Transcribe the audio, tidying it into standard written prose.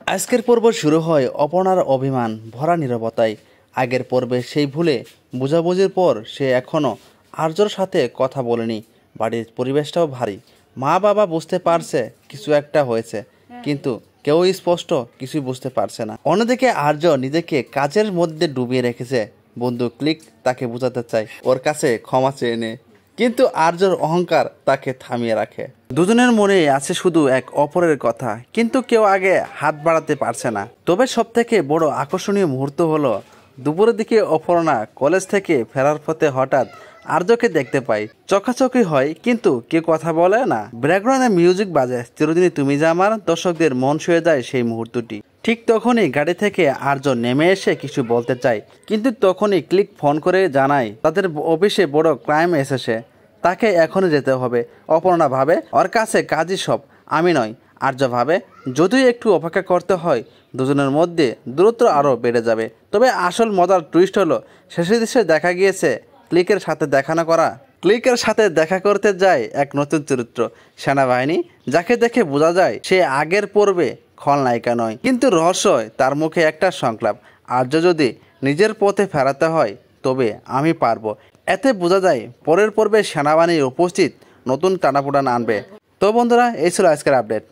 আজকের পর্ব শুরু হয় অপর্ণার অভিমান ভরা নীরবতায়। আগের পর্বে সেই ভুলে বোঝাবুঝির পর সে এখনও আর্যর সাথে কথা বলেনি। বাড়ির পরিবেশটাও ভারী। মা বাবা বুঝতে পারছে কিছু একটা হয়েছে, কিন্তু কেউই স্পষ্ট কিছুই বুঝতে পারছে না। অন্যদিকে আর্য নিজেকে কাজের মধ্যে ডুবিয়ে রেখেছে। বন্ধু ক্লিক তাকে বোঝাতে চায় ওর কাছে ক্ষমা চেয়ে নে, কিন্তু আর্যর অহংকার তাকে থামিয়ে রাখে। দুজনের মনে আছে শুধু এক অপরের কথা, কিন্তু কেউ আগে হাত বাড়াতে পারছে না। তবে সব থেকে বড় আকর্ষণীয় মুহূর্ত হলো দুপুরের দিকে অপর্ণা কলেজ থেকে ফেরার পথে হঠাৎ আর্যকে দেখতে পাই। চোখাচোখি হয়, কিন্তু কেউ কথা বলে না। ব্যাকগ্রাউন্ডে মিউজিক বাজে, চিরদিনই তুমি যে আমার। দর্শকদের মন ছুঁয়ে যায় সেই মুহূর্তটি। ঠিক তখনই গাড়ি থেকে আর্য নেমে এসে কিছু বলতে চায়, কিন্তু তখনই ক্লিক ফোন করে জানায় তাদের অফিসে বড় ক্রাইম এসেছে, তাকে এখনই যেতে হবে। অপর্ণা ভাবে ওর কাছে কাজই সব, আমি নয়। আর্য ভাবে যদিও একটু অপেক্ষা করতে হয়, দুজনের মধ্যে দূরত্ব আরও বেড়ে যাবে। তবে আসল মজার টুইস্ট হলো শেষের দৃশ্যে দেখা গিয়েছে ক্লিকের সাথে দেখা করতে যায় এক নতুন চরিত্র, সেনাবাহিনী, যাকে দেখে বোঝা যায় সে আগের পর্বে খলনায়িকা নয়, কিন্তু রহস্য তার মুখে একটা সংলাপ, আর্য যদি নিজের পথে ফেরাতে হয় তবে আমি পারবো। এতে বোঝা যায় পরের পর্বে সেনাবাহিনীর উপস্থিত নতুন টানাপোড়ান আনবে। তো বন্ধুরা, এই ছিল আজকের আপডেট।